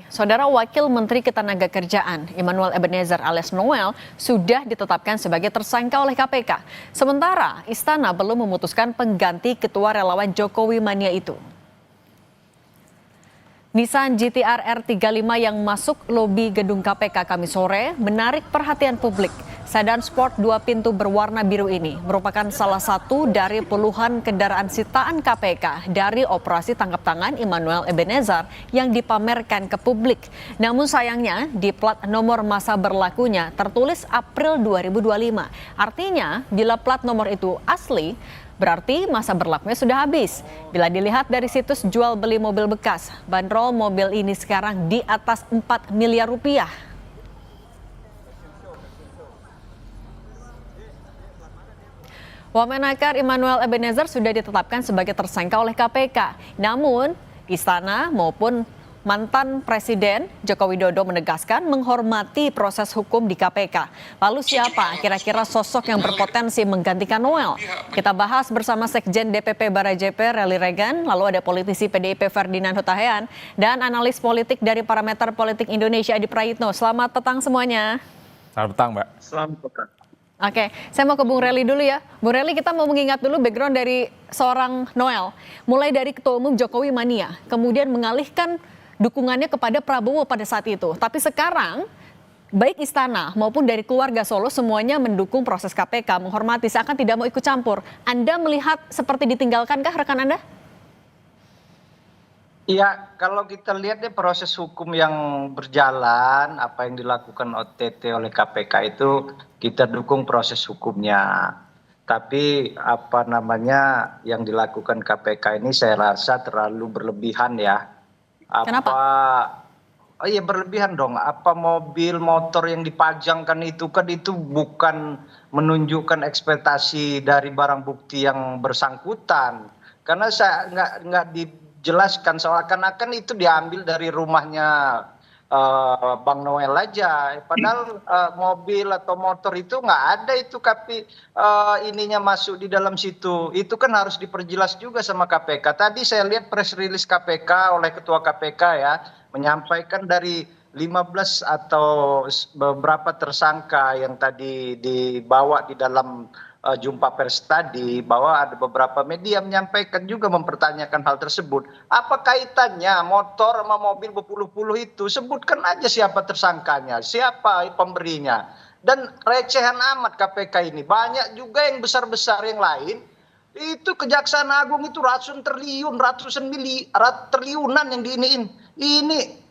Saudara Wakil Menteri Ketenagakerjaan Immanuel Ebenezer alias Noel sudah ditetapkan sebagai tersangka oleh KPK. Sementara Istana belum memutuskan pengganti Ketua Relawan Jokowi Mania itu. Nissan GT-R R35 yang masuk lobi gedung KPK Kamis sore menarik perhatian publik. Sedan sport 2 pintu berwarna biru ini merupakan salah satu dari puluhan kendaraan sitaan KPK dari operasi tangkap tangan Immanuel Ebenezer yang dipamerkan ke publik. Namun sayangnya di plat nomor masa berlakunya tertulis April 2025. Artinya bila plat nomor itu asli, berarti masa berlakunya sudah habis. Bila dilihat dari situs jual beli mobil bekas, bandrol mobil ini sekarang di atas 4 miliar rupiah. Wamenakar Immanuel Ebenezer sudah ditetapkan sebagai tersangka oleh KPK. Namun, Istana maupun mantan Presiden Joko Widodo menegaskan menghormati proses hukum di KPK. Lalu siapa kira-kira sosok yang berpotensi menggantikan Noel? Kita bahas bersama Sekjen DPP Barajp Relly Regan, lalu ada politisi PDIP Ferdinand Hutahian, dan analis politik dari Parameter Politik Indonesia Adi Prayitno. Selamat petang semuanya. Selamat petang, Mbak. Selamat petang. Oke, saya mau ke Bung Relly dulu ya. Bung Relly, kita mau mengingat dulu background dari seorang Noel. Mulai dari Ketua Umum Jokowi Mania, kemudian mengalihkan dukungannya kepada Prabowo pada saat itu. Tapi sekarang, baik Istana maupun dari keluarga Solo semuanya mendukung proses KPK, menghormati, seakan tidak mau ikut campur. Anda melihat seperti ditinggalkankah rekan Anda? Iya, kalau kita lihat deh proses hukum yang berjalan, apa yang dilakukan OTT oleh KPK itu kita dukung proses hukumnya. Tapi apa namanya yang dilakukan KPK ini saya rasa terlalu berlebihan ya. Kenapa? Oh iya berlebihan dong. Apa mobil motor yang dipajangkan itu kan itu bukan menunjukkan ekspektasi dari barang bukti yang bersangkutan. Karena saya nggak dijelaskan seakan-akan itu diambil dari rumahnya Bang Noel aja. Padahal mobil atau motor itu nggak ada itu tapi ininya masuk di dalam situ. Itu kan harus diperjelas juga sama KPK. Tadi saya lihat press release KPK oleh Ketua KPK ya menyampaikan dari 15 atau beberapa tersangka yang tadi dibawa di dalam jumpa pers tadi bahwa ada beberapa media menyampaikan juga mempertanyakan hal tersebut. Apa kaitannya motor sama mobil berpuluh-puluh itu? Sebutkan aja siapa tersangkanya, siapa pemberinya. Dan recehan amat KPK ini. Banyak juga yang besar-besar yang lain. Itu Kejaksaan Agung itu ratusan triliunan yang diiniin. Ini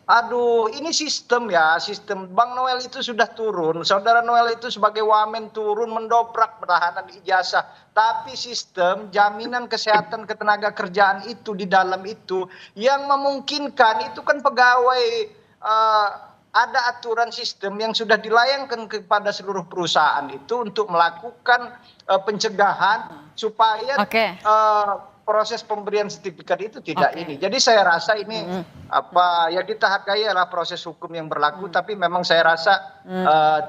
sistem ya, sistem. Bang Noel itu sudah turun, saudara Noel itu sebagai wamen turun mendobrak pertahanan ijazah. Tapi sistem jaminan kesehatan ketenagakerjaan itu di dalam itu yang memungkinkan itu kan pegawai ada aturan sistem yang sudah dilayangkan kepada seluruh perusahaan itu untuk melakukan pencegahan supaya proses pemberian sertifikat itu tidak ini. Jadi saya rasa ini ya kita hargai lah proses hukum yang berlaku, tapi memang saya rasa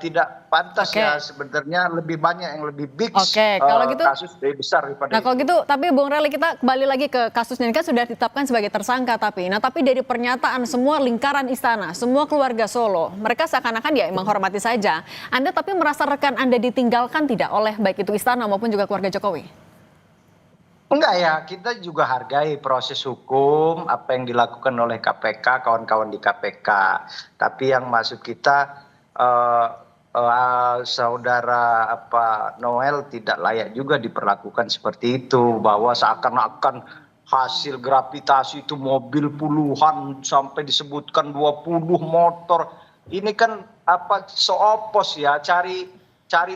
tidak pantas ya sebenarnya lebih banyak yang lebih big kalau gitu, kasus lebih besar daripada kalau gitu, tapi Bung Relly kita kembali lagi ke kasusnya ini kan sudah ditetapkan sebagai tersangka tapi dari pernyataan semua lingkaran istana, semua keluarga Solo, mereka seakan-akan ya menghormati saja. Anda tapi merasa rekan Anda ditinggalkan tidak oleh baik itu istana maupun juga keluarga Jokowi? Enggak ya, kita juga hargai proses hukum, apa yang dilakukan oleh KPK, kawan-kawan di KPK. Tapi yang maksud kita, saudara Noel tidak layak juga diperlakukan seperti itu. Bahwa seakan-akan hasil gravitasi itu mobil puluhan sampai disebutkan 20 motor. Ini kan seopos ya, cari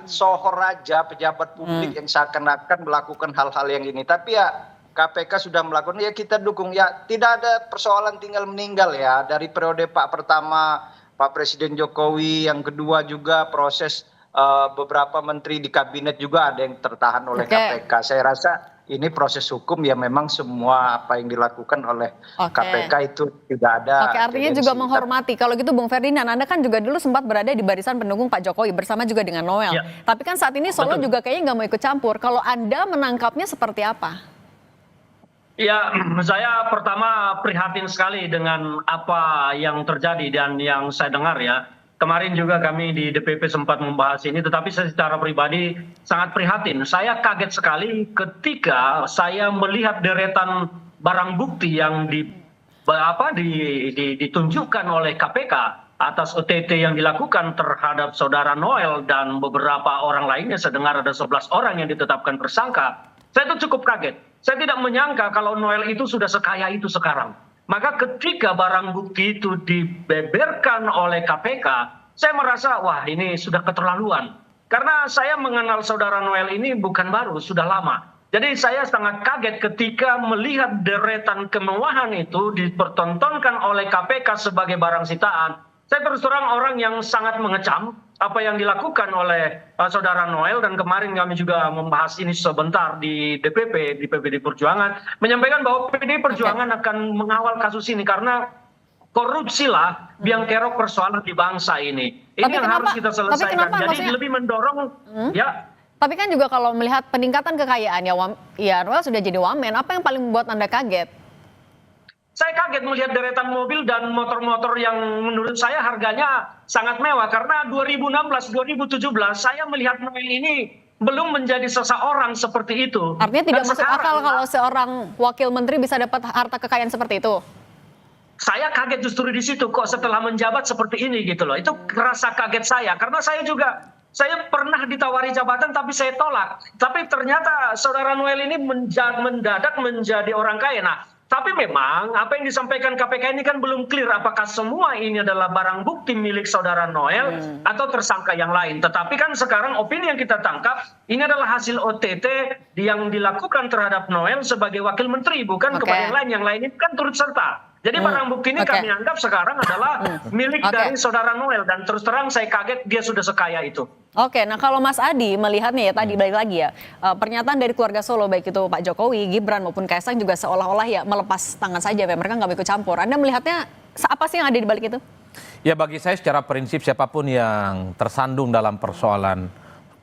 sohor aja pejabat publik yang seakan-akan melakukan hal-hal yang ini. Tapi ya KPK sudah melakukan, ya kita dukung. Ya tidak ada persoalan tinggal meninggal ya. Dari periode pertama Pak Presiden Jokowi, yang kedua juga proses beberapa menteri di kabinet juga ada yang tertahan oleh KPK. Saya rasa ini proses hukum ya, memang semua apa yang dilakukan oleh KPK itu tidak ada. Artinya juga menghormati. Kalau gitu Bung Ferdinand, Anda kan juga dulu sempat berada di barisan pendukung Pak Jokowi bersama juga dengan Noel. Tapi kan saat ini Solo juga kayaknya nggak mau ikut campur. Kalau Anda menangkapnya seperti apa? Ya, saya pertama prihatin sekali dengan apa yang terjadi dan yang saya dengar ya. Kemarin juga kami di DPP sempat membahas ini, tetapi saya secara pribadi sangat prihatin. Saya kaget sekali ketika saya melihat deretan barang bukti yang ditunjukkan oleh KPK atas OTT yang dilakukan terhadap saudara Noel dan beberapa orang lainnya. Saya dengar ada 11 orang yang ditetapkan tersangka. Saya itu cukup kaget. Saya tidak menyangka kalau Noel itu sudah sekaya itu sekarang. Maka ketika barang bukti itu dibeberkan oleh KPK, saya merasa wah ini sudah keterlaluan. Karena saya mengenal saudara Noel ini bukan baru, sudah lama. Jadi saya sangat kaget ketika melihat deretan kemewahan itu dipertontonkan oleh KPK sebagai barang sitaan. Saya terus terang orang yang sangat mengecam apa yang dilakukan oleh saudara Noel, dan kemarin kami juga membahas ini sebentar di DPP, di PPD Perjuangan, menyampaikan bahwa PPD Perjuangan akan mengawal kasus ini karena korupsi lah biang kerok persoalan di bangsa ini. Ini yang harus kita selesaikan. Jadi lebih mendorong ya. Tapi kan juga kalau melihat peningkatan kekayaan ya Noel sudah jadi wamen, apa yang paling membuat Anda kaget? Saya kaget melihat deretan mobil dan motor-motor yang menurut saya harganya sangat mewah. Karena 2016-2017 saya melihat Noel ini belum menjadi seseorang seperti itu. Artinya tidak masuk akal kalau seorang wakil menteri bisa dapat harta kekayaan seperti itu? Saya kaget justru di situ, kok setelah menjabat seperti ini gitu loh. Itu rasa kaget saya. Karena saya pernah ditawari jabatan tapi saya tolak. Tapi ternyata saudara Noel ini mendadak menjadi orang kaya. Nah, tapi memang apa yang disampaikan KPK ini kan belum clear apakah semua ini adalah barang bukti milik saudara Noel atau tersangka yang lain. Tetapi kan sekarang opini yang kita tangkap ini adalah hasil OTT yang dilakukan terhadap Noel sebagai wakil menteri, bukan kepada yang lain. Yang lain ini kan turut serta. Jadi barang bukti ini kami anggap sekarang adalah milik dari saudara Noel, dan terus terang saya kaget dia sudah sekaya itu. Oke, nah kalau Mas Adi melihatnya ya tadi balik lagi ya, pernyataan dari keluarga Solo baik itu Pak Jokowi, Gibran maupun Kaisang juga seolah-olah ya melepas tangan saja, ya mereka nggak ikut campur. Anda melihatnya apa sih yang ada di balik itu? Ya bagi saya secara prinsip siapapun yang tersandung dalam persoalan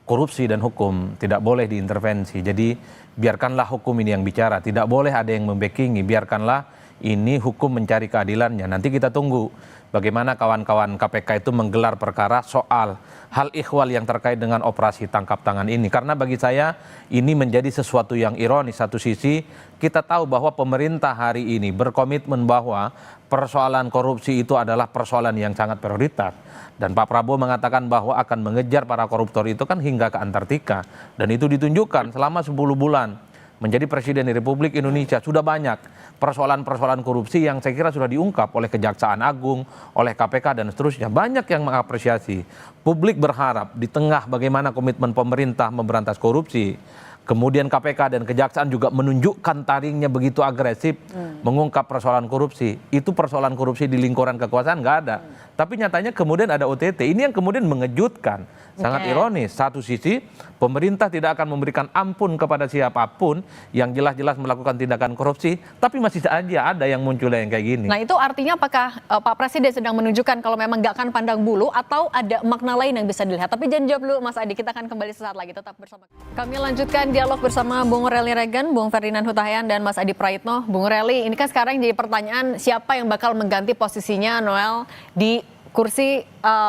korupsi dan hukum tidak boleh diintervensi. Jadi biarkanlah hukum ini yang bicara, tidak boleh ada yang membackingi, biarkanlah ini hukum mencari keadilannya. Nanti kita tunggu bagaimana kawan-kawan KPK itu menggelar perkara soal hal ihwal yang terkait dengan operasi tangkap tangan ini. Karena bagi saya ini menjadi sesuatu yang ironis. Satu sisi kita tahu bahwa pemerintah hari ini berkomitmen bahwa persoalan korupsi itu adalah persoalan yang sangat prioritas. Dan Pak Prabowo mengatakan bahwa akan mengejar para koruptor itu kan hingga ke Antartika. Dan itu ditunjukkan selama 10 bulan menjadi Presiden di Republik Indonesia. Sudah banyak persoalan-persoalan korupsi yang saya kira sudah diungkap oleh Kejaksaan Agung, oleh KPK dan seterusnya. Banyak yang mengapresiasi. Publik berharap di tengah bagaimana komitmen pemerintah memberantas korupsi, kemudian KPK dan Kejaksaan juga menunjukkan taringnya begitu agresif mengungkap persoalan korupsi. Itu persoalan korupsi di lingkaran kekuasaan nggak ada. Tapi nyatanya kemudian ada OTT. Ini yang kemudian mengejutkan. Sangat ironis. Satu sisi pemerintah tidak akan memberikan ampun kepada siapapun yang jelas-jelas melakukan tindakan korupsi. Tapi masih saja ada yang muncul yang kayak gini. Nah itu artinya apakah Pak Presiden sedang menunjukkan kalau memang nggak akan pandang bulu atau ada makna lain yang bisa dilihat? Tapi jangan jawab dulu Mas Adi. Kita akan kembali sesaat lagi. Tetap bersama kami. Lanjutkan dialog bersama Bung Rely Regan, Bung Ferdinand Hutahian, dan Mas Adi Praitno. Bung Rely, ini kan sekarang jadi pertanyaan siapa yang bakal mengganti posisinya Noel di kursi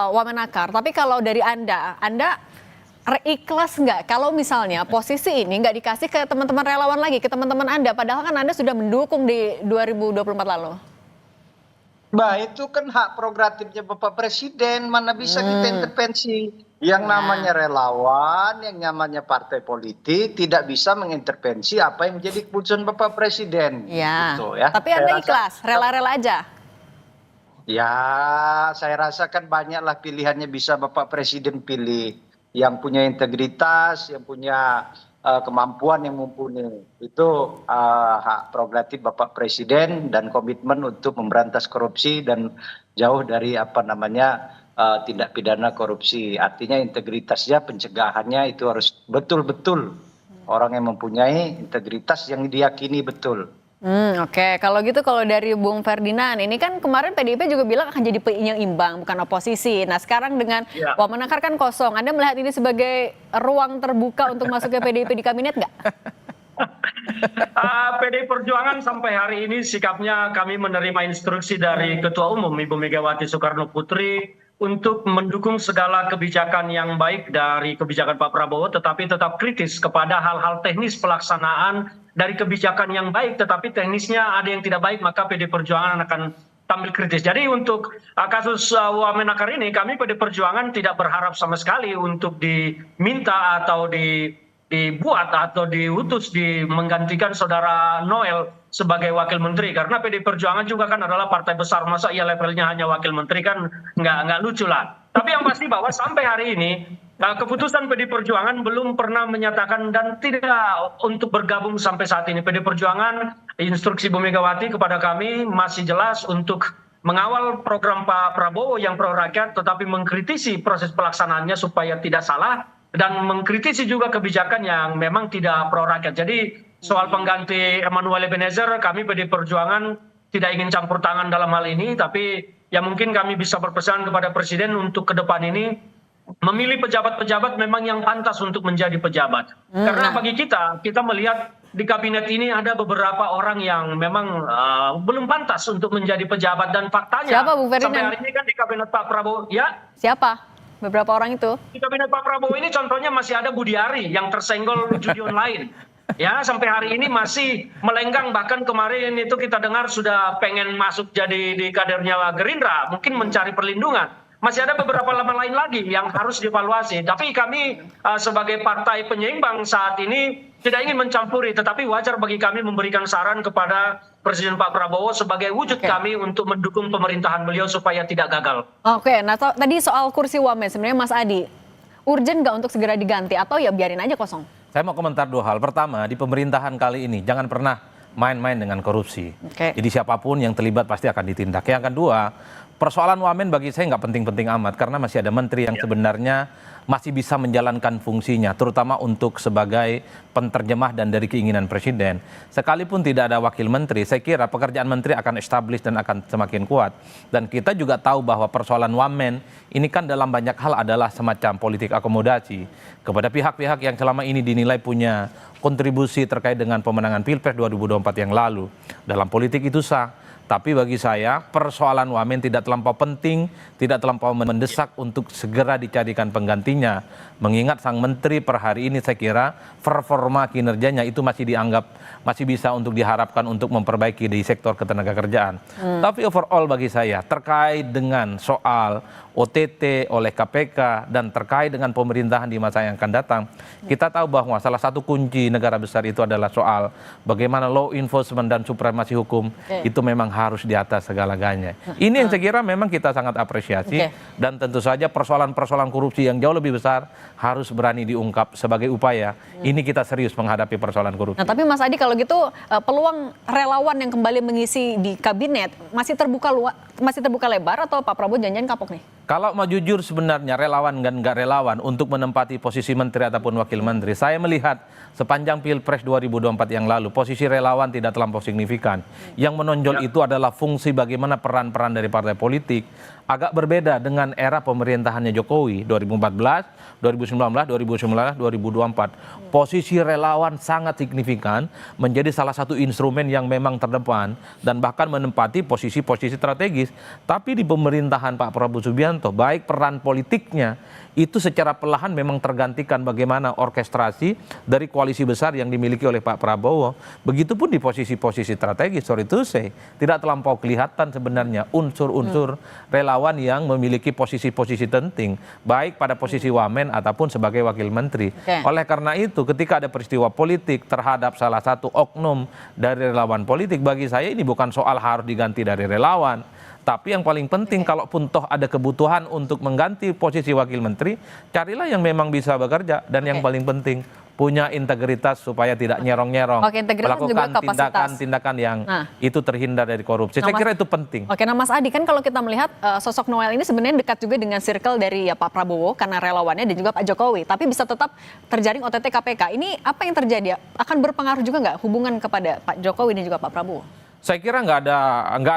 Wamenakar. Tapi kalau dari Anda ikhlas nggak kalau misalnya posisi ini nggak dikasih ke teman-teman relawan lagi, ke teman-teman Anda, padahal kan Anda sudah mendukung di 2024 lalu? Bah, itu kan hak prerogatifnya Bapak Presiden, mana bisa kita intervensi. Yang namanya relawan, yang namanya partai politik tidak bisa mengintervensi apa yang menjadi keputusan Bapak Presiden. Ya. Gitu, ya. Tapi Anda ikhlas, rela-rela aja? Ya, saya rasa kan banyaklah pilihannya bisa Bapak Presiden pilih. Yang punya integritas, yang punya kemampuan yang mumpuni. Itu hak prerogatif Bapak Presiden dan komitmen untuk memberantas korupsi dan jauh dari tindak pidana korupsi. Artinya integritasnya, pencegahannya itu harus betul-betul orang yang mempunyai integritas yang diyakini betul. Oke. Kalau gitu, kalau dari Bung Ferdinand, ini kan kemarin PDIP juga bilang akan jadi penyeimbang, bukan oposisi. Nah sekarang dengan Wamenakar kan kosong, Anda melihat ini sebagai ruang terbuka untuk masuk ke PDIP di kabinet nggak? PDI Perjuangan sampai hari ini sikapnya kami menerima instruksi dari Ketua Umum Ibu Megawati Soekarno Putri untuk mendukung segala kebijakan yang baik dari kebijakan Pak Prabowo, tetapi tetap kritis kepada hal-hal teknis pelaksanaan dari kebijakan yang baik, tetapi teknisnya ada yang tidak baik, maka PDI Perjuangan akan tampil kritis. Jadi untuk kasus Wamenakar ini, kami PDI Perjuangan tidak berharap sama sekali untuk diminta atau dibuat atau diutus menggantikan saudara Noel sebagai wakil menteri, karena PDI Perjuangan juga kan adalah partai besar, masa ia levelnya hanya wakil menteri, kan nggak lucu lah. Tapi yang pasti bahwa sampai hari ini keputusan PDI Perjuangan belum pernah menyatakan dan tidak untuk bergabung sampai saat ini. PDI Perjuangan, instruksi Bu Megawati kepada kami masih jelas untuk mengawal program Pak Prabowo yang pro rakyat, tetapi mengkritisi proses pelaksanaannya supaya tidak salah, dan mengkritisi juga kebijakan yang memang tidak pro rakyat. Jadi soal pengganti Emmanuel Ebenezer, kami PDI Perjuangan tidak ingin campur tangan dalam hal ini, tapi ya mungkin kami bisa berpesan kepada Presiden untuk ke depan ini memilih pejabat-pejabat memang yang pantas untuk menjadi pejabat. Karena bagi kita melihat di kabinet ini ada beberapa orang yang memang belum pantas untuk menjadi pejabat, dan faktanya Siapa, Bu Ferdinand? sampai hari ini kan di kabinet Pak Prabowo, ya. Siapa beberapa orang itu? Di kabinet Pak Prabowo ini contohnya masih ada Budiari yang tersenggol judi online. Ya, sampai hari ini masih melenggang, bahkan kemarin itu kita dengar sudah pengen masuk jadi di kadernya Gerindra, mungkin mencari perlindungan. Masih ada beberapa nama lain lagi yang harus dievaluasi. Tapi kami sebagai partai penyeimbang saat ini tidak ingin mencampuri, tetapi wajar bagi kami memberikan saran kepada Presiden Pak Prabowo sebagai wujud kami untuk mendukung pemerintahan beliau supaya tidak gagal. Oke, nah tadi soal kursi Wamen, sebenarnya Mas Adi, urgent nggak untuk segera diganti atau ya biarin aja kosong? Saya mau komentar dua hal. Pertama, di pemerintahan kali ini jangan pernah main-main dengan korupsi. Jadi siapapun yang terlibat pasti akan ditindak. Yang kedua, persoalan Wamen bagi saya nggak penting-penting amat, karena masih ada menteri yang sebenarnya masih bisa menjalankan fungsinya, terutama untuk sebagai penterjemah dan dari keinginan Presiden. Sekalipun tidak ada wakil menteri, saya kira pekerjaan menteri akan established dan akan semakin kuat. Dan kita juga tahu bahwa persoalan Wamen ini kan dalam banyak hal adalah semacam politik akomodasi kepada pihak-pihak yang selama ini dinilai punya kontribusi terkait dengan pemenangan Pilpres 2024 yang lalu. Dalam politik itu sah. Tapi bagi saya persoalan Wamen tidak terlampau penting, tidak terlampau mendesak untuk segera dicarikan penggantinya. Mengingat sang menteri per hari ini saya kira performa kinerjanya itu masih dianggap masih bisa untuk diharapkan untuk memperbaiki di sektor ketenagakerjaan. Tapi overall bagi saya terkait dengan soal OTT oleh KPK dan terkait dengan pemerintahan di masa yang akan datang, kita tahu bahwa salah satu kunci negara besar itu adalah soal bagaimana law enforcement dan supremasi hukum itu memang harus di atas segala-galanya. Ini yang saya kira memang kita sangat apresiasi, dan tentu saja persoalan-persoalan korupsi yang jauh lebih besar harus berani diungkap sebagai upaya ini kita serius menghadapi persoalan korupsi. Nah, tapi Mas Adi kalau gitu peluang relawan yang kembali mengisi di kabinet masih terbuka lebar atau Pak Prabowo janjian kapok nih? Kalau mau jujur sebenarnya relawan dan nggak relawan untuk menempati posisi menteri ataupun wakil menteri, saya melihat sepanjang Pilpres 2024 yang lalu posisi relawan tidak terlampau signifikan. Yang menonjol itu adalah fungsi bagaimana peran-peran dari partai politik. Agak berbeda dengan era pemerintahannya Jokowi 2014, 2019, 2024. Posisi relawan sangat signifikan, menjadi salah satu instrumen yang memang terdepan dan bahkan menempati posisi-posisi strategis. Tapi di pemerintahan Pak Prabowo Subianto, baik peran politiknya itu secara perlahan memang tergantikan bagaimana orkestrasi dari koalisi besar yang dimiliki oleh Pak Prabowo. Begitupun di posisi-posisi strategis, sorry to say, tidak terlampau kelihatan sebenarnya unsur-unsur relawan yang memiliki posisi-posisi penting, baik pada posisi wamen ataupun sebagai wakil menteri. Oleh karena itu, ketika ada peristiwa politik terhadap salah satu oknum dari relawan politik, bagi saya ini bukan soal harus diganti dari relawan. Tapi yang paling penting, kalaupun toh ada kebutuhan untuk mengganti posisi wakil menteri, carilah yang memang bisa bekerja. Dan yang paling penting, punya integritas supaya tidak nyerong-nyerong. Melakukan tindakan-tindakan yang itu terhindar dari korupsi. Saya kira itu penting. Oke, nah Mas Adi, kan kalau kita melihat sosok Noel ini sebenarnya dekat juga dengan circle dari Pak Prabowo karena relawannya dan juga Pak Jokowi. Tapi bisa tetap terjaring OTT KPK. Ini apa yang terjadi? Akan berpengaruh juga nggak hubungan kepada Pak Jokowi dan juga Pak Prabowo? Saya kira nggak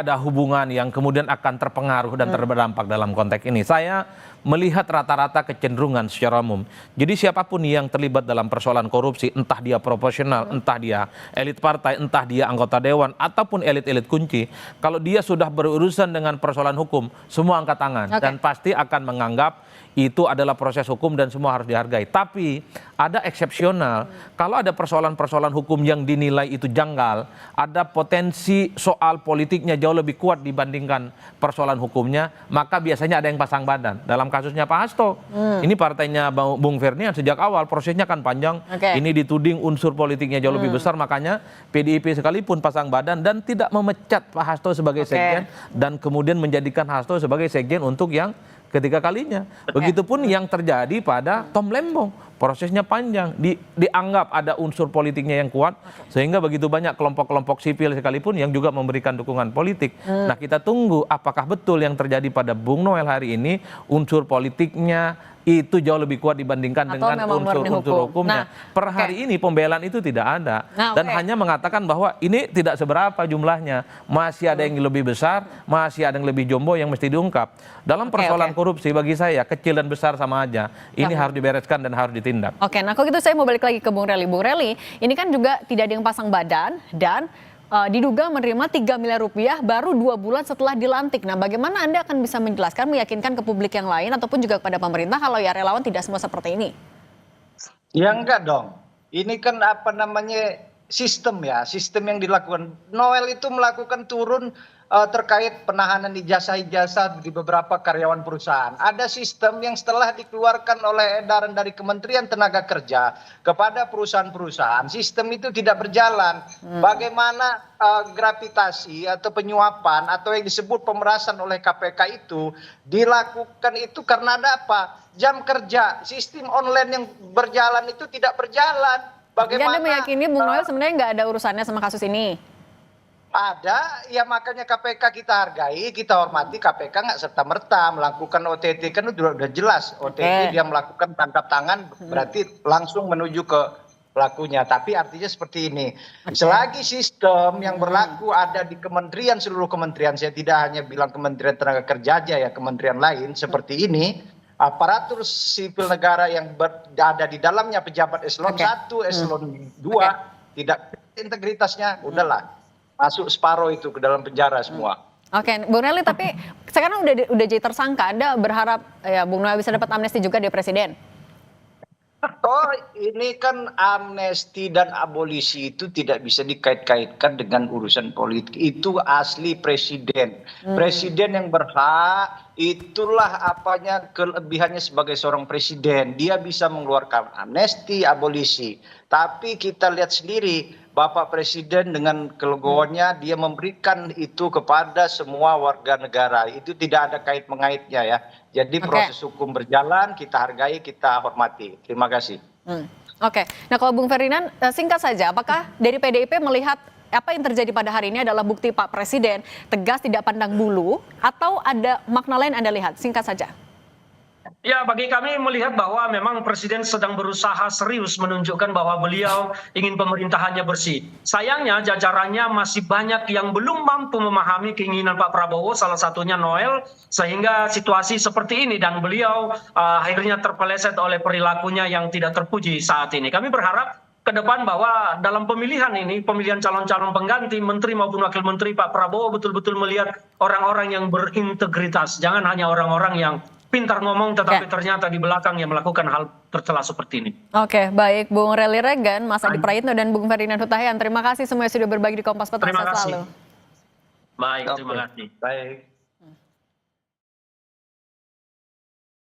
ada hubungan yang kemudian akan terpengaruh dan berdampak dalam konteks ini. Saya melihat rata-rata kecenderungan secara umum. Jadi siapapun yang terlibat dalam persoalan korupsi, entah dia proporsional, entah dia elit partai, entah dia anggota dewan, ataupun elit-elit kunci, kalau dia sudah berurusan dengan persoalan hukum, semua angkat tangan. Dan pasti akan menganggap itu adalah proses hukum dan semua harus dihargai. Tapi ada eksepsional, kalau ada persoalan-persoalan hukum yang dinilai itu janggal, ada potensi soal politiknya jauh lebih kuat dibandingkan persoalan hukumnya, maka biasanya ada yang pasang badan. Dalam kasusnya Pak Hasto, ini partainya Bung Fernian sejak awal prosesnya kan panjang, ini dituding unsur politiknya jauh lebih besar, makanya PDIP sekalipun pasang badan dan tidak memecat Pak Hasto sebagai sekjen dan kemudian menjadikan Hasto sebagai sekjen untuk yang ketiga kalinya. Begitupun yang terjadi pada Tom Lembong. Prosesnya panjang, dianggap ada unsur politiknya yang kuat, sehingga begitu banyak kelompok-kelompok sipil sekalipun yang juga memberikan dukungan politik. Nah, kita tunggu apakah betul yang terjadi pada Bung Noel hari ini, unsur politiknya itu jauh lebih kuat dibandingkan dengan unsur-unsur hukumnya. Per hari ini pembelaan itu tidak ada. Dan hanya mengatakan bahwa ini tidak seberapa jumlahnya. Masih ada yang lebih besar, masih ada yang lebih jombo yang mesti diungkap. Dalam persoalan korupsi bagi saya, kecil dan besar sama aja. Ini harus dibereskan dan harus ditindak. Oke, nah kalau gitu saya mau balik lagi ke Bung Rely. Bung Rely, ini kan juga tidak ada yang pasang badan dan diduga menerima 3 miliar rupiah baru 2 bulan setelah dilantik. Nah, bagaimana Anda akan bisa menjelaskan, meyakinkan ke publik yang lain ataupun juga kepada pemerintah kalau ya relawan tidak semua seperti ini? Ya enggak dong. Ini kan apa namanya sistem ya, sistem yang dilakukan. Noel itu melakukan turun terkait penahanan ijazah-ijazah di beberapa karyawan perusahaan. Ada sistem yang setelah dikeluarkan oleh edaran dari Kementerian Tenaga Kerja kepada perusahaan-perusahaan, sistem itu tidak berjalan. Bagaimana gravitasi atau penyuapan atau yang disebut pemerasan oleh KPK itu dilakukan itu karena ada apa? Jam kerja, sistem online yang berjalan itu tidak berjalan. Bagaimana? Jadi Anda meyakini Bung Noel sebenarnya nggak ada urusannya sama kasus ini? Ada, ya makanya KPK kita hargai, kita hormati. KPK nggak serta-merta melakukan OTT, kan udah jelas OTT dia melakukan tangkap tangan, berarti langsung menuju ke pelakunya. Tapi artinya seperti ini, selagi sistem yang berlaku ada di kementerian, seluruh kementerian, saya tidak hanya bilang Kementerian Tenaga Kerja aja ya, kementerian lain seperti ini, aparatur sipil negara yang ada di dalamnya pejabat eselon 1, eselon 2, tidak integritasnya, udahlah. Masuk separuh itu ke dalam penjara semua. Oke, Bung Rely, tapi sekarang udah jadi tersangka. Anda berharap ya Bung Noel bisa dapat amnesti juga dari Presiden? Oh, ini kan amnesti dan abolisi itu tidak bisa dikait-kaitkan dengan urusan politik. Itu asli presiden. Presiden yang berhak, itulah apanya kelebihannya sebagai seorang presiden. Dia bisa mengeluarkan amnesti, abolisi. Tapi kita lihat sendiri, Bapak Presiden dengan kelegoannya dia memberikan itu kepada semua warga negara. Itu tidak ada kait-mengaitnya ya. Jadi proses hukum berjalan, kita hargai, kita hormati. Terima kasih. Oke, nah kalau Bung Ferdinand singkat saja, apakah dari PDIP melihat apa yang terjadi pada hari ini adalah bukti Pak Presiden tegas tidak pandang bulu atau ada makna lain Anda lihat? Singkat saja. Ya, bagi kami melihat bahwa memang Presiden sedang berusaha serius menunjukkan bahwa beliau ingin pemerintahannya bersih. Sayangnya jajarannya masih banyak yang belum mampu memahami keinginan Pak Prabowo, salah satunya Noel, sehingga situasi seperti ini dan beliau akhirnya terpeleset oleh perilakunya yang tidak terpuji saat ini. Kami berharap ke depan bahwa dalam pemilihan ini, pemilihan calon-calon pengganti menteri maupun wakil menteri, Pak Prabowo betul-betul melihat orang-orang yang berintegritas, jangan hanya orang-orang yang pintar ngomong tetapi ternyata di belakang yang melakukan hal tercela seperti ini. Oke, baik Bung Rely Regan, Mas Adi Prayitno dan Bung Ferdinand Hutahian. Terima kasih semuanya sudah berbagi di Kompas Petang. Terima kasih. Baik, terima kasih. Baik.